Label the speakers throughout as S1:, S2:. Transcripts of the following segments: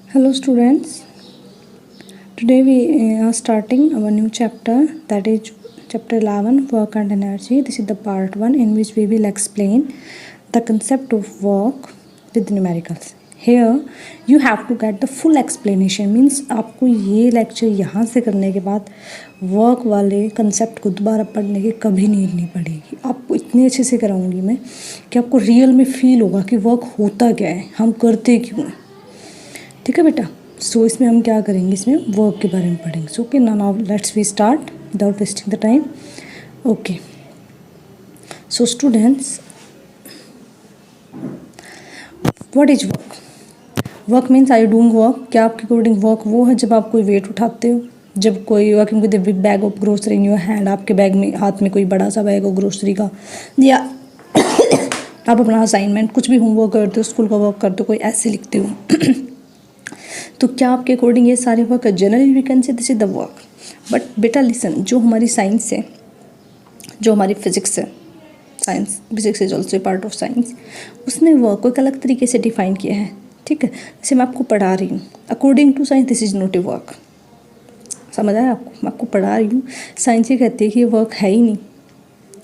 S1: Hello students, today we are starting our new chapter, that is chapter 11, work and energy. This is the part 1 in which we will explain the concept of work with numericals. Here you have to get the full explanation, means आपको ये lecture यहाँ से करने के बाद work वाले concept को दोबारा पढ़ने की कभी नीड नहीं पड़ेगी। आपको इतने अच्छे से कराऊंगी मैं कि आपको रियल में फील होगा कि वर्क होता क्या है, हम करते क्यों हैं। ठीक है बेटा। सो इसमें हम क्या करेंगे, इसमें वर्क के बारे में पढ़ेंगे। So okay, now let's we start without wasting the time. Okay, so students, what is work? Work means are you doing work? क्या आपके अकॉर्डिंग वर्क वो है जब आप कोई वेट उठाते हो, जब कोई working with big bag of grocery in your hand, आपके बैग में हाथ में कोई बड़ा सा बैग हो ग्रोसरी का, या आप अपना असाइनमेंट कुछ भी होमवर्क करते हो, स्कूल का वर्क करते हो, कोई ऐसे लिखते हो तो क्या आपके अकॉर्डिंग ये सारे वर्क है? Generally we can say this is the work. But बेटा लिसन, जो हमारी साइंस है, जो हमारी फिजिक्स है, science physics is also part of science, उसने वर्क को एक अलग तरीके से डिफाइन किया है। ठीक है, जैसे मैं आपको पढ़ा रही हूँ, according to science this is not a work. समझ आया आपको? मैं आपको पढ़ा रही हूँ, साइंस ये कहती है कि ये वर्क है ही नहीं।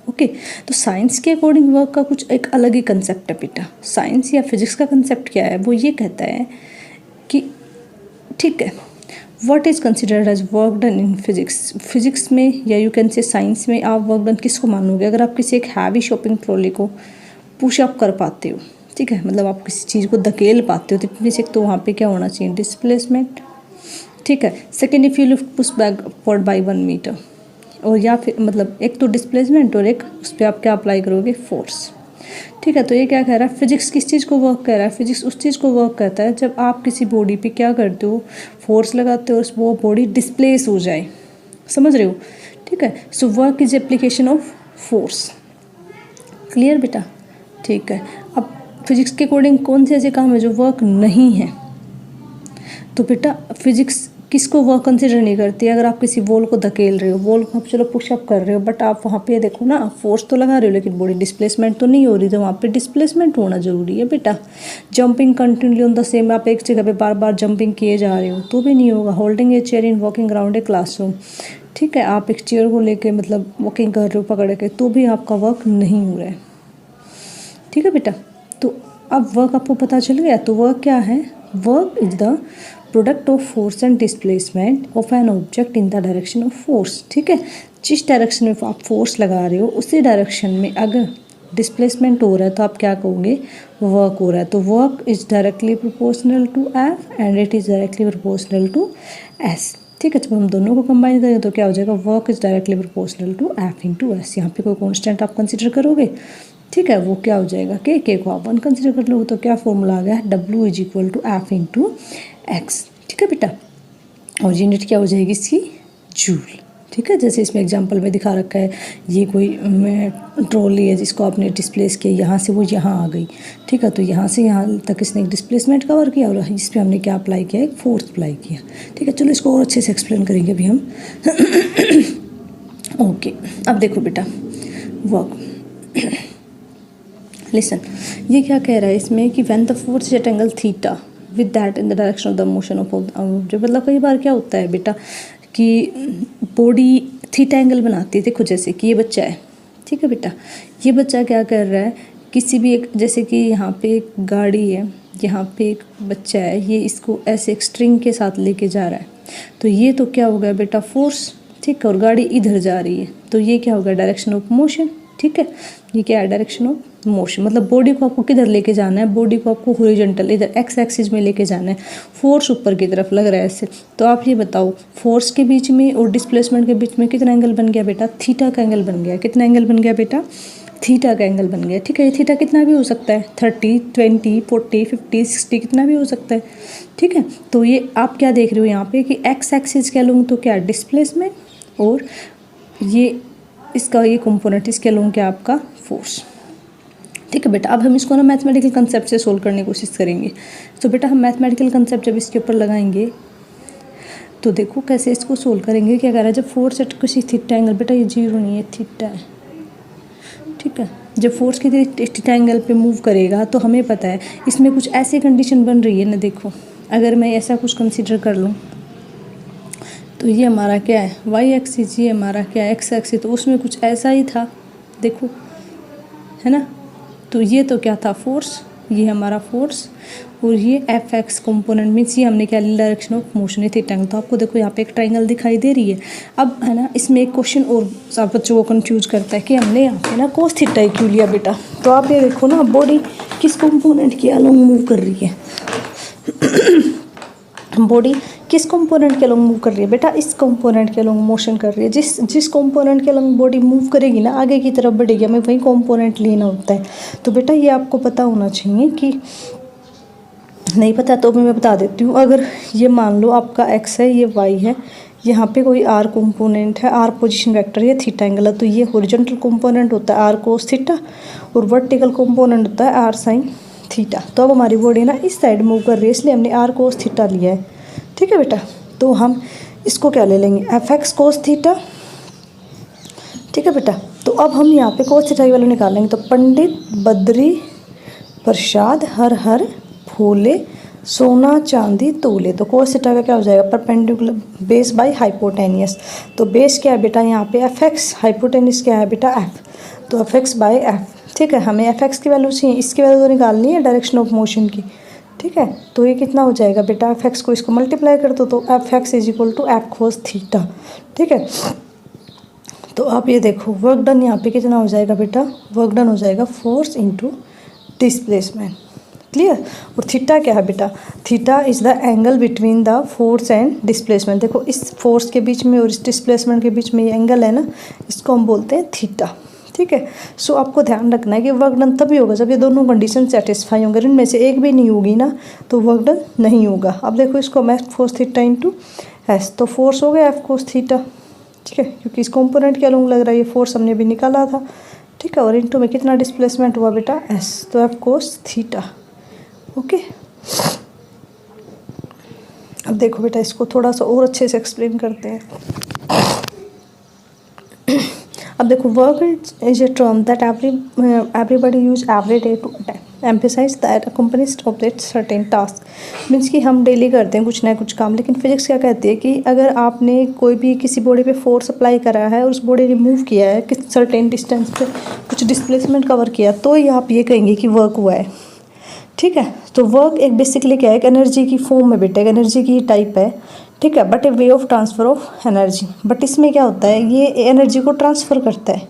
S1: ओके, तो साइंस के अकॉर्डिंग वर्क का कुछ एक अलग ही कंसेप्ट है बेटा। साइंस या फिजिक्स का कंसेप्ट क्या है? वो ये कहता है कि ठीक है, what is considered as work done in physics. Physics में या यू कैन से साइंस में आप वर्क डन किसको मानोगे? अगर आप किसी एक हैवी शॉपिंग ट्रॉली को पुश अप कर पाते हो, ठीक है, मतलब आप किसी चीज़ को धकेल पाते हो, तो इतनी से तो वहाँ पे क्या होना चाहिए? डिस्प्लेसमेंट। ठीक है। Second, if you lift push back upward by 1 metre, और या फिर मतलब एक तो डिस्प्लेसमेंट और एक उस पर आप क्या अप्लाई करोगे? फोर्स। ठीक है, तो ये क्या कह रहा है? फिजिक्स किस चीज़ को वर्क कर रहा है? फिजिक्स उस चीज़ को वर्क करता है जब आप किसी बॉडी पे क्या करते हो? फोर्स लगाते हो और वो बॉडी डिस्प्लेस हो जाए। समझ रहे हो? ठीक है, so work is application of force. Clear बेटा? ठीक है। अब फिजिक्स के अकॉर्डिंग कौन से ऐसे काम है जो वर्क नहीं है? तो बेटा फिजिक्स किसको वर्क कंसिडर नहीं करती है? अगर आप किसी वॉल को धकेल रहे हो, वॉल को आप चलो पुशअप कर रहे हो, बट आप वहाँ पे देखो ना, फोर्स तो लगा रहे हो लेकिन बॉडी डिस्प्लेसमेंट तो नहीं हो रही, तो वहाँ पे डिस्प्लेसमेंट होना जरूरी है बेटा। Jumping continue on the same, आप एक जगह पे बार बार जंपिंग किए जा रहे हो तो भी नहीं होगा। Holding a chair in walking around a classroom, ठीक है, आप एक चेयर को लेके मतलब वॉकिंग कर रहे हो पकड़ के, तो भी आपका वर्क नहीं हो रहा है। ठीक है बेटा, तो अब वर्क आपको पता चल गया। तो वर्क क्या है? Work is the product of force and displacement of an object in the direction of force. ठीक है, जिस डायरेक्शन में आप फोर्स लगा रहे हो उसी डायरेक्शन में अगर डिस्प्लेसमेंट हो रहा है तो आप क्या कहोगे? वर्क हो रहा है। तो work is directly proportional to F and it is directly proportional to S. ठीक है, जब हम दोनों को कंबाइन करेंगे तो क्या हो जाएगा? Work is directly proportional to F into S. यहाँ पे कोई कॉन्स्टेंट आप कंसिडर करोगे, ठीक है, वो क्या हो जाएगा? के को आप 1 कंसिडर कर लो, तो क्या फॉर्मूला आ गया? W is equal to F into X. ठीक है बेटा, और यूनिट क्या हो जाएगी इसकी? जूल। ठीक है, जैसे इसमें एग्जांपल में दिखा रखा है, ये कोई ट्रॉली है जिसको आपने डिस्प्लेस किया, यहाँ से वो यहाँ आ गई। ठीक है, तो यहाँ से यहाँ तक इसने एक डिस्प्लेसमेंट कवर किया और इस पर हमने क्या अप्लाई किया? एक फोर्स अप्लाई किया। ठीक है, चलो इसको और अच्छे से एक्सप्लेन करेंगे अभी हम। ओके, अब देखो बेटा वर्क। लिसन, ये क्या कह रहा है इसमें कि when the force at angle theta with that in the direction of the motion of object. मतलब कई बार क्या होता है बेटा कि बॉडी थीटा एंगल बनाती है। देखो जैसे कि ये बच्चा है, ठीक है बेटा, ये बच्चा क्या कर रहा है? किसी भी एक, जैसे कि यहाँ पे एक गाड़ी है, यहाँ पे एक बच्चा है, ये इसको ऐसे एक स्ट्रिंग के साथ लेके जा रहा है, तो ये तो क्या हो गया बेटा? फोर्स। ठीक है, और गाड़ी इधर जा रही है, तो ये क्या होगा? Direction of motion. ठीक है, ये क्या है? Direction of motion. मतलब बॉडी को आपको किधर लेके जाना है? बॉडी को आपको हॉरिजॉन्टल इधर एक्स एक्सिस में लेके जाना है। फोर्स ऊपर की तरफ लग रहा है ऐसे, तो आप ये बताओ फोर्स के बीच में और डिस्प्लेसमेंट के बीच में कितना एंगल बन गया बेटा? थीटा का एंगल बन गया। कितना एंगल बन गया बेटा? थीटा का एंगल बन गया। ठीक है, ये थीटा कितना भी हो सकता है, 30, 20, 40, 50, 60, कितना भी हो सकता है। ठीक है, तो ये आप क्या देख रहे हो यहाँ पे कि एक्स एक्सिस कह लूँ तो क्या? डिस्प्लेसमेंट, और ये इसका ये कंपोनेंट इसके लूँ क्या? आपका फोर्स। ठीक है बेटा, अब हम इसको ना मैथमेटिकल कंसेप्ट से सोल्व करने की कोशिश करेंगे। तो बेटा हम मैथमेटिकल कंसेप्ट जब इसके ऊपर लगाएंगे तो देखो कैसे इसको सोल्व करेंगे। क्या कह रहा है? जब फोर्स एट किसी थीटा एंगल, बेटा ये 0 नहीं है, थीटा है। ठीक है, जब फोर्स की थीटा एंगल पे मूव करेगा तो हमें पता है इसमें कुछ ऐसी कंडीशन बन रही है ना, देखो अगर मैं ऐसा कुछ कंसीडर कर लूँ तो ये हमारा क्या है, वाई एक्सिस, ये हमारा क्या है, एक्स एक्सिस, तो उसमें कुछ ऐसा ही था, देखो, है ना। तो ये तो क्या था, फोर्स, ये हमारा फोर्स, और ये एफ एक्स कॉम्पोनेंट मीन्स ये हमने क्या ली, डायरेक्शन ऑफ मोशन, थी ट्रायंगल। तो आपको देखो यहाँ पे एक ट्रायंगल दिखाई दे रही है। अब है ना, इसमें एक क्वेश्चन और आप बच्चों को कंफ्यूज करता है कि हमने यहाँ पे ना कोस थीटा ही क्यों लिया बेटा। तो आप ये देखो ना, बॉडी किस कॉम्पोनेंट के अलोंग मूव कर रही है, बॉडी किस कंपोनेंट के अलोंग मूव कर रही है बेटा, इस कंपोनेंट के अलोंग मोशन कर रही है। जिस कंपोनेंट के अलोंग बॉडी मूव करेगी ना, आगे की तरफ बढ़ेगी, हमें वही कंपोनेंट लेना होता है। तो बेटा ये आपको पता होना चाहिए, कि नहीं पता तो भी मैं बता देती हूँ। अगर ये मान लो आपका एक्स है, ये वाई है, यहाँ पे कोई आर कंपोनेंट है, आर पोजीशन वेक्टर, ये थीटा एंगल है, तो ये हॉरिजॉन्टल कंपोनेंट होता है आर कोस थीटा, और वर्टिकल कंपोनेंट होता है आर साइन थीटा। तो अब हमारी बॉडी ना इस साइड मूव कर रही है, इसलिए हमने आर कोस थीटा लिया है, ठीक है बेटा। तो हम इसको क्या ले लेंगे, एफ एक्स कोस थीटा, ठीक है बेटा। तो अब हम यहाँ पे कोस थीटा की वैल्यू निकालेंगे। तो पंडित बद्री प्रसाद हर हर फूले सोना चांदी तोले, तो कोस थीटा का क्या हो जाएगा, परपेंडिकुलर बेस बाय हाइपोटेनियस। तो बेस क्या है बेटा यहाँ पे एफ एक्स, हाइपोटेनियस क्या है बेटा एफ, तो एफ एक्स बाय एफ, ठीक है। हमें एफ एक्स की वैल्यू चाहिए, इसकी वैल्यू तो निकालनी है डायरेक्शन ऑफ मोशन की, ठीक है। तो ये कितना हो जाएगा बेटा, एफ एक्स को इसको मल्टीप्लाई कर दो, तो F X is equal to F cos theta, ठीक है। तो आप ये देखो वर्क डन यहाँ पे कितना हो जाएगा बेटा, वर्क डन हो जाएगा फोर्स इनटू डिस्प्लेसमेंट, क्लियर। और थीटा क्या है बेटा, theta is the angle between the force and displacement. देखो इस फोर्स के बीच में और इस डिस्प्लेसमेंट के बीच में ये एंगल है ना, इसको हम बोलते हैं थीटा, ठीक है। सो आपको ध्यान रखना है कि वर्क डन तभी होगा जब ये दोनों कंडीशन सेटिस्फाई होंगे, इनमें से एक भी नहीं होगी ना तो वर्क डन नहीं होगा। अब देखो इसको हम F cos theta into S, तो फोर्स हो गया एफ कोस थीटा, ठीक है, क्योंकि इस कंपोनेंट के अलोंग लग रहा है, ये फोर्स हमने भी निकाला था, ठीक है। और इंटू में कितना डिस्प्लेसमेंट हुआ बेटा एस, तो एफ कोस थीटा, ओके। अब देखो बेटा इसको थोड़ा सा और अच्छे से एक्सप्लेन करते हैं। अब देखो work is a term that everybody use every day to emphasise that accompanies of that certain task. Means कि हम डेली करते हैं कुछ ना कुछ काम, लेकिन फिजिक्स क्या कहती है कि अगर आपने कोई भी किसी बॉडी पे फोर्स अप्लाई करा है और उस बॉडी ने मूव किया है कि सर्टेन डिस्टेंस पे, कुछ डिस्प्लेसमेंट कवर किया, तो ही आप ये कहेंगे कि वर्क हुआ है, ठीक है। तो वर्क एक बेसिकली क्या है, एक एनर्जी की फॉर्म में बेटा, एक एनर्जी की टाइप है, ठीक है, but A way of transfer of energy. But इसमें क्या होता है, ये एनर्जी को ट्रांसफ़र करता है,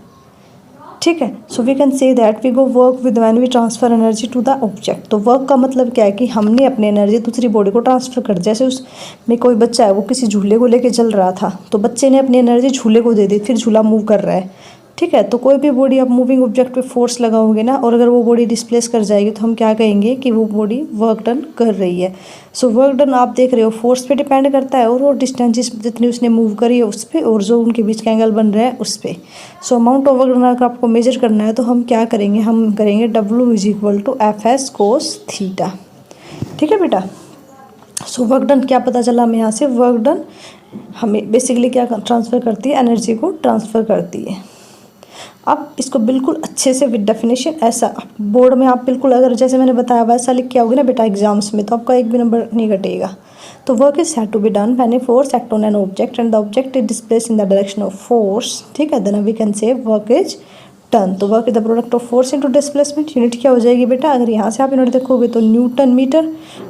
S1: ठीक है। So we can say that we go work with when we transfer energy to the object. तो वर्क का मतलब क्या है कि हमने अपनी एनर्जी दूसरी बॉडी को ट्रांसफ़र कर, जैसे उसमें कोई बच्चा है वो किसी झूले को लेके चल रहा था, तो बच्चे ने अपनी एनर्जी झूले को दे दी, फिर झूला मूव कर रहा है, ठीक है। तो कोई भी बॉडी आप मूविंग ऑब्जेक्ट पे फोर्स लगाओगे ना, और अगर वो बॉडी डिस्प्लेस कर जाएगी तो हम क्या कहेंगे कि वो बॉडी वर्क डन कर रही है। सो वर्क डन आप देख रहे हो फोर्स पे डिपेंड करता है, और वो डिस्टेंस जितनी उसने मूव करी है उस पर, और जो उनके बीच का एंगल बन रहा है उस पर। So amount of work done अगर आपको मेजर करना है तो हम क्या करेंगे, हम करेंगे W is equal to F S cos theta, ठीक है बेटा। सो वर्क डन क्या पता चला हमें यहाँ से, वर्क डन हमें बेसिकली क्या ट्रांसफ़र करती है, एनर्जी को ट्रांसफ़र करती है। अब इसको बिल्कुल अच्छे से विद डेफिनेशन ऐसा बोर्ड में आप बिल्कुल अगर जैसे मैंने बताया वैसा लिख के आओगे ना बेटा एग्जाम्स में, तो आपका एक भी नंबर नहीं घटेगा। तो work is had to be done when a force act on an object and the object is displaced in the direction of force, ठीक है, then we can say work is done. तो work is the product of force into displacement. Unit क्या हो जाएगी बेटा, अगर यहाँ से आप यूनिट देखोगे तो न्यूटन मीटर,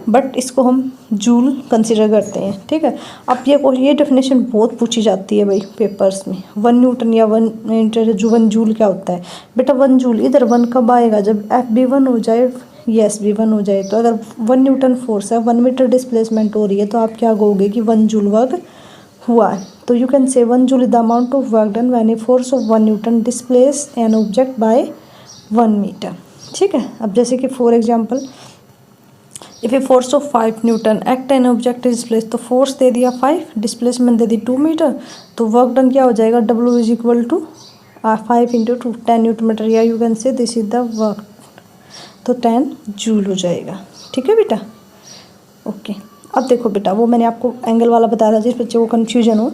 S1: बट इसको हम जूल कंसिडर करते हैं, ठीक है। अब ये डेफिनेशन बहुत पूछी जाती है भाई पेपर्स में, 1 न्यूटन या 1 मीटर, जो 1 जूल क्या होता है बेटा, 1 जूल इधर 1 कब आएगा, जब एफ बी 1 हो जाए, एस बी 1 हो जाए। तो अगर 1 न्यूटन फोर्स है, 1 मीटर डिस्प्लेसमेंट हो रही है, तो आप क्या कहोगे कि 1 जूल वर्क हुआ है। तो you can say 1 joule is the amount of work done when a force of 1 newton displace an object by 1 metre, ठीक है। अब जैसे कि for example if a force of 5 newton act an object is displace, तो force दे दिया 5, displacement दे दी 2 मीटर, तो वर्क डन क्या हो जाएगा, W is equal to 5 into 2 10 newton metre, या you can say this is the work, तो 10 जूल हो जाएगा, ठीक है बेटा, ओके। अब देखो बेटा वो मैंने आपको एंगल वाला बताया था जिस बच्चे को कन्फ्यूजन हो,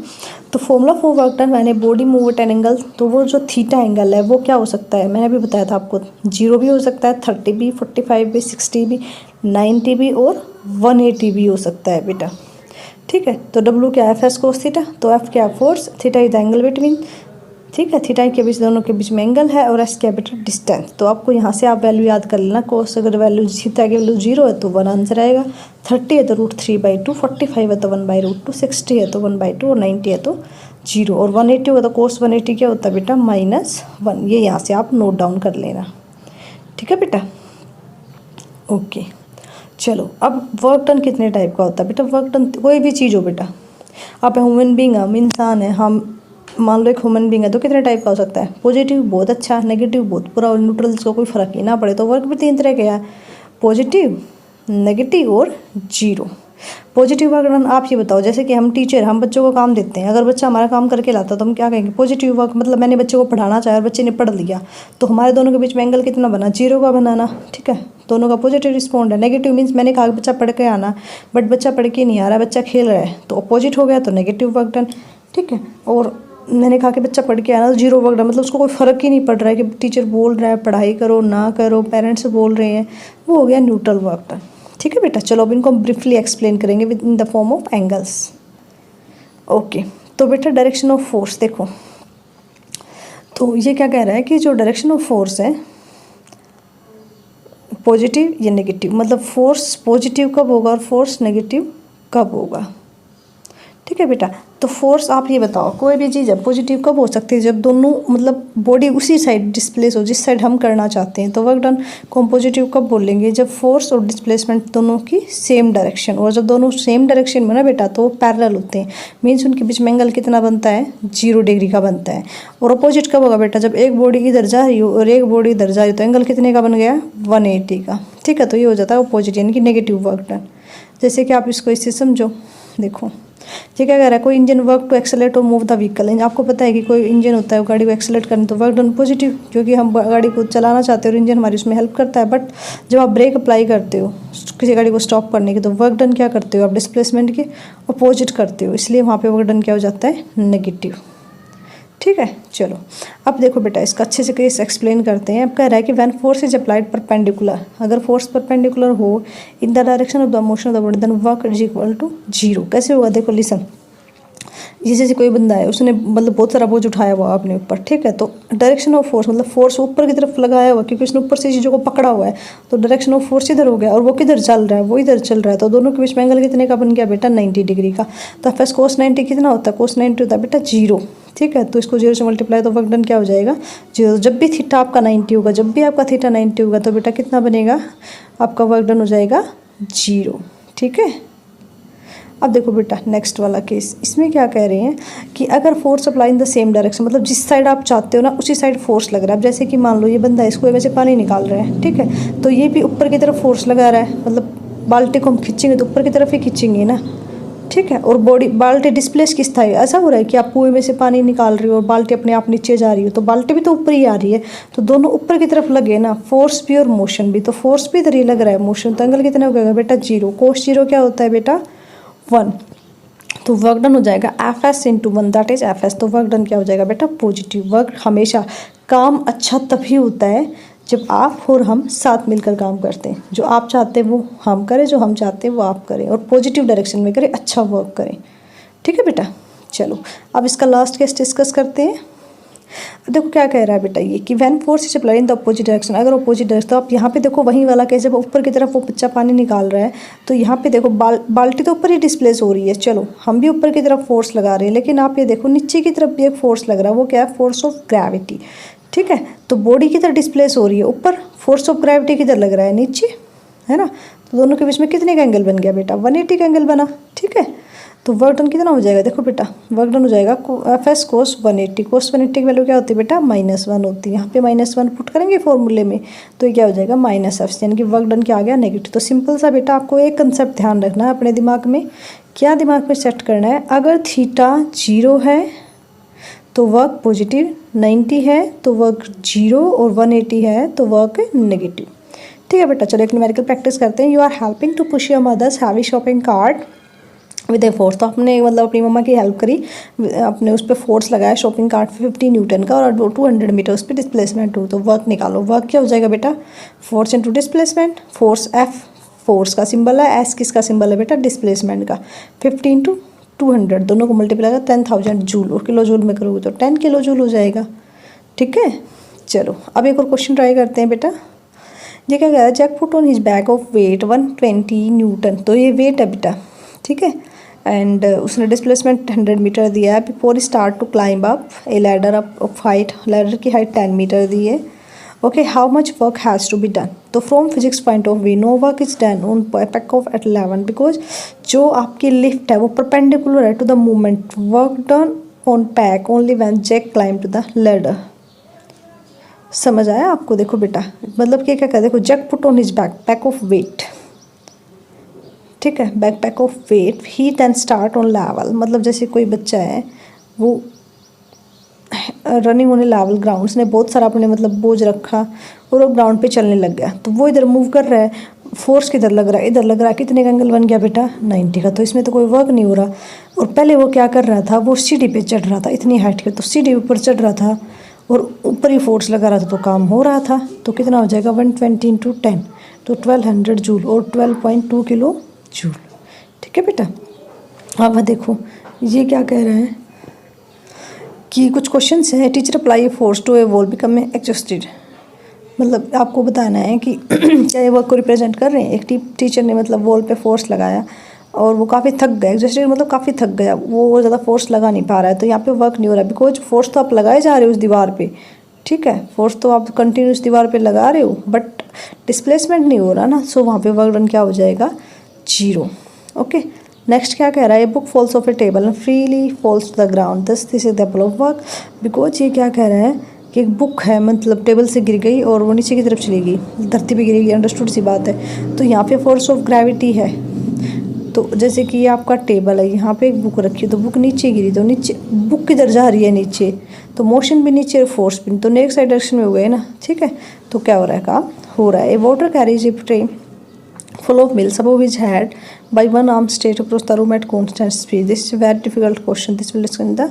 S1: तो formula for work done when a body move at an angle, तो वो जो थीटा एंगल है वो क्या हो सकता है, मैंने अभी बताया था आपको, 0 भी हो सकता है, 30 भी, 45 भी, 60 भी, 90 भी और 180 भी हो सकता है बेटा, ठीक है। तो W क्या है, एफ एस कोस थीटा, तो एफ क्या है, force, theta is the angle between, ठीक है, थीटा के बीच, दोनों के बीच में एंगल है, और एस क्या बेटा, डिस्टेंस। तो आपको यहाँ से आप वैल्यू याद कर लेना, कोस अगर वैल्यू थीटा की वैल्यू 0 है तो 1 आंसर आएगा, 30 है तो √3/2, 45 है तो 1/√2, 60 है तो 1/2 और 90 है तो 0, और 180 होगा तो कोस 180 क्या होता है बेटा, -1। ये यहाँ से आप नोट डाउन कर लेना, ठीक है बेटा, ओके। चलो अब वर्क डन कितने टाइप का होता है बेटा, वर्क डन कोई भी चीज़ हो बेटा, आप ह्यूमन बींग, हम इंसान है, हम मान लो एक ह्यूमन बींग है, तो कितने टाइप का हो सकता है, पॉजिटिव बहुत अच्छा, नेगेटिव बहुत बुरा, और न्यूट्रल जिसको कोई फ़र्क ही ना पड़े। तो वर्क भी 3 तरह के है, पॉजिटिव, नेगेटिव और 0। पॉजिटिव वर्क डन आप ये बताओ, जैसे कि हम टीचर, हम बच्चों को काम देते हैं, अगर बच्चा हमारा काम करके लाता तो हम क्या कहेंगे, पॉजिटिव वर्क, मतलब मैंने बच्चे को पढ़ाना चाहा और बच्चे ने पढ़ लिया, तो हमारे दोनों के बीच में एंगल कितना बना, 0 का बनाना, ठीक है, दोनों का पॉजिटिव रिस्पॉन्ड है। नेगेटिव मीन्स मैंने कहा बच्चा पढ़ के आना, बट बच्चा पढ़ के नहीं आ रहा, बच्चा खेल रहा है, तो अपोजिट हो गया, तो नेगेटिव वर्क डन, ठीक है। और मैंने कहा कि बच्चा पढ़ के आना, तो 0 वर्क डन, मतलब उसको कोई फ़र्क ही नहीं पड़ रहा है कि टीचर बोल रहा है पढ़ाई करो ना करो, पेरेंट्स बोल रहे हैं, वो हो गया न्यूट्रल वर्क डन, ठीक है बेटा। चलो अब इनको हम ब्रीफली एक्सप्लेन करेंगे with in the form of angles, okay. तो बेटा डायरेक्शन ऑफ फोर्स देखो, तो ये क्या कह रहा है कि जो डायरेक्शन ऑफ फोर्स है, पॉजिटिव या नेगेटिव, मतलब फोर्स पॉजिटिव कब होगा और फोर्स नेगेटिव कब होगा, ठीक है बेटा। तो फोर्स आप ये बताओ, कोई भी चीज़ है पॉजिटिव कब हो सकती है, जब दोनों मतलब बॉडी उसी साइड डिस्प्लेस हो जिस साइड हम करना चाहते हैं। तो वर्क डन को हम पॉजिटिव कब बोलेंगे, जब फोर्स और डिस्प्लेसमेंट दोनों की सेम डायरेक्शन, और जब दोनों सेम डायरेक्शन में ना बेटा तो पैरेलल होते हैं, मीन्स उनके बीच में एंगल कितना बनता है, 0 डिग्री का बनता है। और अपोजिट कब होगा बेटा, जब एक बॉडी इधर जा रही हो और एक बॉडी इधर जा रही हो, तो एंगल कितने का बन गया, 180 का, ठीक है। तो ये हो जाता है अपोजिट यानी कि नेगेटिव वर्क डन। जैसे कि आप इसको इससे समझो, देखो ये क्या कह रहा है, कोई इंजन वर्क टू एक्सेलेरेट और मूव द व्हीकल। आपको पता है कि कोई इंजन होता है गाड़ी को एक्सेलेरेट करने, तो वर्क डन पॉजिटिव, क्योंकि हम गाड़ी को चलाना चाहते हैं और इंजन हमारी उसमें हेल्प करता है। बट जब आप ब्रेक अप्लाई करते हो किसी गाड़ी को स्टॉप करने की, तो वर्क डन क्या करते हो, आप डिस्प्लेसमेंट के अपोजिट करते हो, इसलिए वहाँ पे वर्क डन क्या हो जाता है, नेगेटिव, ठीक है। चलो अब देखो बेटा इसका अच्छे से केस एक्सप्लेन करते हैं। अब कह रहा है कि when force is applied perpendicular, अगर फोर्स परपेंडिकुलर हो in the direction of the motion of the body, then work is equal to 0। कैसे होगा, देखो लिसन, जैसे कोई बंदा है, उसने मतलब बहुत सारा बोझ उठाया हुआ अपने ऊपर, ठीक है, तो डायरेक्शन ऑफ फोर्स मतलब फोर्स ऊपर की तरफ लगाया हुआ, क्योंकि उसने ऊपर से चीज़ों को पकड़ा हुआ है, तो डायरेक्शन ऑफ फोर्स इधर हो गया, और वो किधर चल रहा है, वो इधर चल रहा है, तो दोनों के बीच में एंगल कितने का बन गया बेटा, 90 डिग्री का। तो एफ एस कोस 90 कितना होता है, कोस 90 होता है बेटा 0, ठीक है। तो इसको 0 से मल्टीप्लाई, तो वर्क डन क्या हो जाएगा, 0। जब भी थीटा आपका 90 होगा, जब भी आपका थीटा 90 होगा, तो बेटा कितना बनेगा, आपका वर्क डन हो जाएगा 0, ठीक है। अब देखो बेटा नेक्स्ट वाला केस, इसमें क्या कह रहे हैं कि अगर force apply in the same direction, मतलब जिस साइड आप चाहते हो ना उसी साइड फोर्स लग रहा है। अब जैसे कि मान लो ये बंदा है, इसको वैसे पानी निकाल रहा है, ठीक है, तो ये भी ऊपर की तरफ फोर्स लगा रहा है, मतलब बाल्टी को हम खींचेंगे तो ऊपर की तरफ ही खींचेंगे ना, ठीक है। और बॉडी बाल्टी डिस्प्लेस किस था, ऐसा हो रहा है कि आप कुएं में से पानी निकाल रही हो और बाल्टी अपने आप नीचे जा रही हो, तो बाल्टी भी तो ऊपर ही आ रही है, तो दोनों ऊपर की तरफ लगे ना, फोर्स भी और मोशन भी, तो फोर्स भी इधर ही लग रहा है, मोशन, तो एंगल कितना हो गया बेटा 0। कोस 0 क्या होता है बेटा 1, तो वर्क डन हो जाएगा F S into 1, that is F S. तो वर्क डन क्या हो जाएगा बेटा पॉजिटिव। वर्क हमेशा काम अच्छा तभी होता है जब आप और हम साथ मिलकर काम करते हैं, जो आप चाहते हैं वो हम करें, जो हम चाहते हैं वो आप करें, और पॉजिटिव डायरेक्शन में करें, अच्छा वर्क करें, ठीक है बेटा। चलो अब इसका लास्ट केस डिस्कस करते हैं। देखो क्या कह रहा है बेटा ये कि when force is applied in the opposite direction, अगर अपोजिट डायरेक्शन, तो आप यहाँ पे देखो वही वाला केस, जब ऊपर की तरफ वो बच्चा पानी निकाल रहा है, तो यहाँ पे देखो बाल्टी तो ऊपर ही डिस्प्लेस हो रही है, चलो हम भी ऊपर की तरफ फोर्स लगा रहे हैं, लेकिन आप ये देखो नीचे की तरफ भी एक फोर्स लग रहा है, वो क्या है, फोर्स ऑफ ग्रेविटी, ठीक है। तो बॉडी किधर डिस्प्लेस हो रही है, ऊपर, फोर्स ऑफ ग्रेविटी किधर लग रहा है, नीचे, है ना। तो दोनों के बीच में कितने का एंगल बन गया बेटा, 180 का एंगल बना, ठीक है। तो वर्क डन कितना हो जाएगा, देखो बेटा वर्क डन हो जाएगा एफ एस कोस 180, कोस 180 की वैल्यू क्या होती है बेटा -1 होती है, यहाँ पे -1 पुट करेंगे फॉर्मूले में, तो ये क्या हो जाएगा -f, यानी कि वर्क डन क्या आ गया, नेगेटिव। तो सिंपल सा बेटा आपको एक कंसेप्ट ध्यान रखना है अपने दिमाग में, क्या दिमाग में सेट करना है, अगर थीटा 0 है तो वर्क पॉजिटिव, 90 है तो वर्क 0, और 180 है तो वर्क नेगेटिव, ठीक है बेटा। चलो एक न्यूमेरिकल प्रैक्टिस करते हैं। You are helping to push your mother's heavy shopping cart with a force, तो आपने मतलब अपनी मम्मा की हेल्प करी, अपने उस पर फोर्स लगाया शॉपिंग कार्ट 50 न्यूटन का, और 200 मीटर उस पर डिस्प्लेसमेंट हो, तो वर्क निकालो। वर्क क्या हो जाएगा बेटा, force into displacement, force F force का सिंबल है, एस किसका सिंबल है बेटा, डिस्प्लेसमेंट का। 15 टू 200 दोनों को मल्टीप्लाई कर 10,000 जूल, और किलो जूल में करोगे तो 10 किलो जूल हो जाएगा। ठीक है, चलो अब एक और क्वेश्चन ट्राई करते हैं बेटा। ये क्या कह रहा है, Jack put on his bag of weight 120 newton, तो ये वेट है बेटा। ठीक है, एंड उसने डिस्प्लेसमेंट 100 मीटर दिया है। Before start to climb up a ladder up of height, ladder की हाइट 10 मीटर दी है। Okay, how much work has to be done, तो from physics point of view no work is done on back of at 11 because जो आपकी lift है वो perpendicular है to the movement. Work done on pack only when Jack climb to the ladder. समझ आया आपको? देखो बेटा, मतलब क्या क्या देखो, Jack put on his back of weight, ठीक है, back of weight, he then start on level, मतलब जैसे कोई बच्चा है वो रनिंग ऑन लेवल ग्राउंड, उसने बहुत सारा अपने मतलब बोझ रखा और वो ग्राउंड पे चलने लग गया, तो वो इधर मूव कर रहा है, फोर्स किधर लग रहा है, इधर लग रहा है, कितने का एंगल बन गया बेटा, 90 का। तो इसमें तो कोई वर्क नहीं हो रहा। और पहले वो क्या कर रहा था, वो सीढ़ी पे चढ़ रहा था इतनी हाइट के, तो सीढ़ी ऊपर चढ़ रहा था और ऊपर ही फोर्स लगा रहा था, तो काम हो रहा था। तो कितना हो जाएगा 120 इंटू 10, तो 1200 जूल और 12.2 किलो जूल। ठीक है बेटा, अब देखो ये क्या कह रहे हैं कि कुछ क्वेश्चंस हैं। Teacher apply force to a wall become exhausted, मतलब आपको बताना है कि क्या ये वर्क को रिप्रेजेंट कर रहे हैं। एक टीचर ने मतलब वॉल पे फोर्स लगाया और वो काफ़ी थक गया, एग्जॉस्टेड मतलब काफ़ी थक गया, वो ज़्यादा फोर्स लगा नहीं पा रहा है, तो यहाँ पे वर्क नहीं हो रहा है बिकॉज फोर्स तो आप लगाए जा रहे हो उस दीवार पे। ठीक है, फोर्स तो आप कंटिन्यूस दीवार पे लगा रहे हो बट डिस्प्लेसमेंट नहीं हो रहा ना, सो वहाँ पे वर्क डन क्या हो जाएगा, 0। ओके, नेक्स्ट क्या कह रहा है, book falls off a table and freely falls to the ground, this example of work. Because ये क्या कह रहा है कि एक बुक है, मतलब टेबल से गिर गई और वो नीचे की तरफ चली गई, धरती पे गिरेगी, अंडरस्टूड सी बात है। तो यहाँ पे फोर्स ऑफ ग्रेविटी है, तो जैसे कि ये आपका टेबल है, यहाँ पे एक बुक रखी है, तो बुक नीचे गिरी, तो नीचे बुक किधर जा रही है, नीचे, तो मोशन भी नीचे और फोर्स भी, तो नेक्स्ट साइड डायरेक्शन में हो गए ना। ठीक है, तो क्या हो रहा है, काम हो रहा है। A waiter carries a tray full of milk above his head by one arm straight across the room at constant speed. This is a very difficult question. This will discuss in the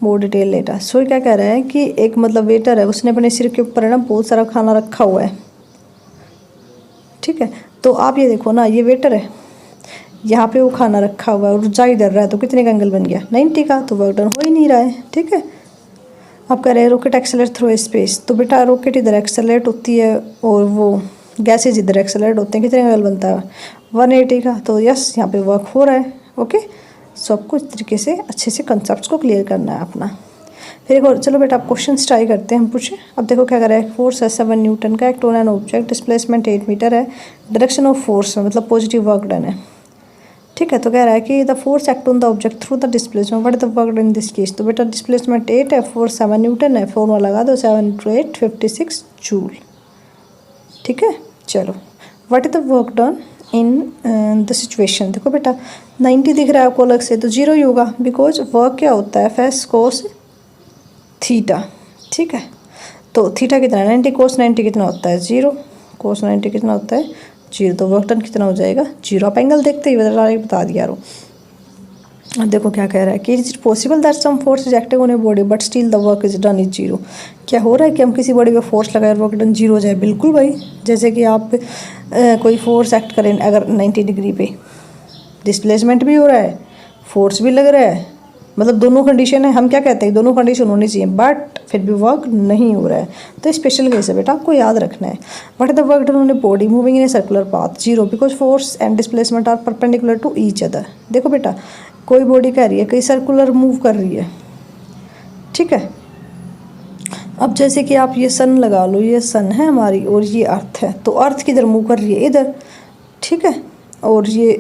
S1: more detail later. So क्या कह रहा है कि एक मतलब waiter है, उसने अपने सिर के ऊपर है ना बहुत सारा खाना रखा हुआ है। ठीक है, तो आप ये देखो ना, ये वेटर है, यहाँ पे वो खाना रखा हुआ है और जा इधर रहा है, तो कितने का एंगल बन गया, 90 का, तो वर्क डन हो ही नहीं रहा है। ठीक है, आप कह रहे हैं रॉकेट एक्सेलरेट थ्रू स्पेस, तो बेटा रॉकेट इधर एक्सेलरेट होती है और वो गैसेज इधर एक्सेलरेट होते हैं, कितने एंगल बनता है, 180 का। तो यस, यहाँ पे वर्क हो रहा है। ओके, सो आपको इस तरीके से अच्छे से कंसेप्ट को क्लियर करना है अपना। फिर एक और, चलो बेटा आप क्वेश्चन ट्राई करते हैं, हम पूछे। अब देखो क्या कर रहा है, फोर्स है 7 न्यूटन का, एक tone an object, displacement 8 metre है, डायरेक्शन ऑफ फोर्स में मतलब पॉजिटिव वर्क डन है। ठीक है, तो कह रहा है कि the force act on the object through the displacement, what is the work done in this case. तो बेटा डिस्प्लेसमेंट 8 है, फोर्स 7 न्यूटन है, फॉर्मूला लगा दो, 7 × 8 56 जूल। ठीक है, चलो what is the work done in the situation. देखो बेटा 90 दिख रहा है आपको अलग से, तो 0 ही होगा बिकॉज वर्क क्या होता है, एफ कोस थीटा। ठीक है, तो थीटा कितना है 90, कोस 90 कितना होता है 0, कोस 90 कितना होता है 0, तो वर्क डन कितना हो जाएगा 0। आप एंगल देखते ही बता दिया रो। अब देखो क्या कह रहा है कि is it possible that some force is acting on a body but still the work is done is 0। क्या हो रहा है कि हम किसी बॉडी पे फोर्स लगाए वर्क डन 0 हो जाए। बिल्कुल भाई, जैसे कि आप कोई फोर्स एक्ट करें अगर 90 डिग्री पे, डिस्प्लेसमेंट भी हो रहा है, फोर्स भी लग रहा है, मतलब दोनों कंडीशन है। हम क्या कहते हैं, दोनों कंडीशन होनी चाहिए बट फिर भी वर्क नहीं हो रहा है, तो स्पेशल केस है बेटा, आपको याद रखना है। What is the work done on a body moving in a circular path 0 because force and displacement are perpendicular to each other. देखो बेटा कोई बॉडी कह रही है कहीं सर्कुलर मूव कर रही है। ठीक है, अब जैसे कि आप ये सन लगा लो, ये सन है हमारी और ये अर्थ है, तो अर्थ किधर मूव कर रही है, इधर। ठीक है, और ये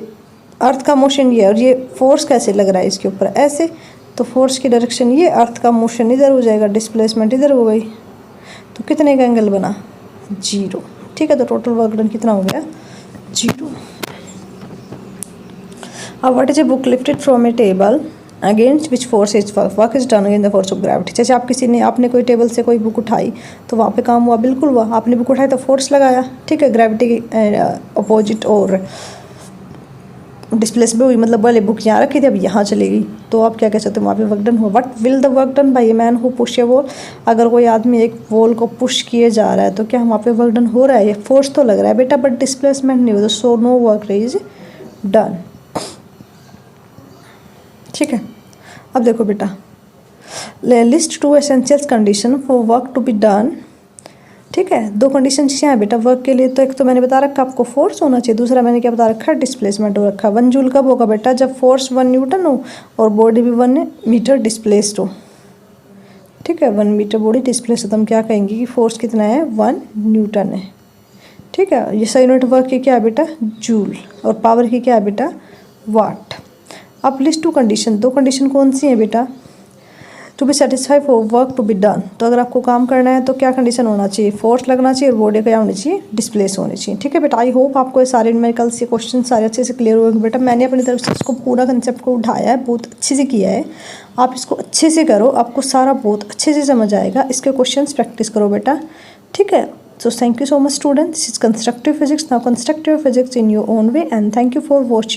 S1: अर्थ का मोशन ये है और ये फोर्स कैसे लग रहा है इसके ऊपर, ऐसे, तो फोर्स की डायरेक्शन ये, अर्थ का मोशन इधर हो जाएगा, डिस्प्लेसमेंट इधर हो गई, तो कितने का एंगल बना 0। ठीक है, तो टोटल वर्क डन कितना हो गया 0। अब what is a book lifted from A table against which force is work is done against the force of gravity. जैसे आप आपने कोई टेबल से कोई बुक उठाई तो वहाँ पे काम हुआ, बिल्कुल हुआ, आपने बुक उठाई तो फोर्स लगाया। ठीक है, ग्रेविटी के अपोजिट और डिस्प्लेस भी हुई, मतलब वाले बुक यहाँ रखी थी, अब यहाँ चलेगी, तो आप क्या कह सकते हो, वहाँ पे वर्क डन हुआ। What will the work done by a man who push A wall. अगर कोई आदमी एक वॉल को पुश किए जा रहा है तो क्या वहाँ पे वर्क डन हो रहा है, ये फोर्स तो लग रहा है बेटा, बट डिस्प्लेसमेंट नहीं होता, so no work is done. ठीक है, अब देखो बेटा, list 2 essential condition for work to be done. ठीक है, 2 कंडीशन क्या है बेटा वर्क के लिए, तो एक तो मैंने बता रखा आपको फोर्स होना चाहिए, दूसरा मैंने क्या बता रखा है, डिस्प्लेसमेंट हो रखा है। 1 जूल कब होगा बेटा, जब फोर्स 1 न्यूटन हो और बॉडी भी 1 मीटर डिस्प्लेस्ड हो। ठीक है, 1 मीटर बॉडी डिस्प्लेस हो तो हम क्या कहेंगे कि फोर्स कितना है, 1 न्यूटन है। ठीक है, ये यूनिट वर्क की क्या है बेटा, जूल, और पावर की क्या है बेटा, वाट। अब लिस्ट 2 कंडीशन, 2 कंडीशन कौन सी है बेटा, to be satisfy for work to be done. तो अगर आपको काम करना है तो क्या कंडीशन होना चाहिए, फोर्स लगना चाहिए और बॉडी क्या होनी चाहिए, डिस्प्लेस होनी चाहिए। ठीक है बेटा, आई होप आपको ये सारे न्यूमेरिकल्स से क्वेश्चन सारे अच्छे से क्लियर हुए बेटा। मैंने अपनी तरफ से इसको पूरा कंसेप्ट को उठाया है, बहुत अच्छे से किया है। आप इसको अच्छे से करो, आपको सारा बहुत अच्छे से समझ आएगा। इसके क्वेश्चन प्रैक्टिस करो बेटा। ठीक है, so thank you so much students, this is constructive physics, now construct your physics in your own way and thank you for watching.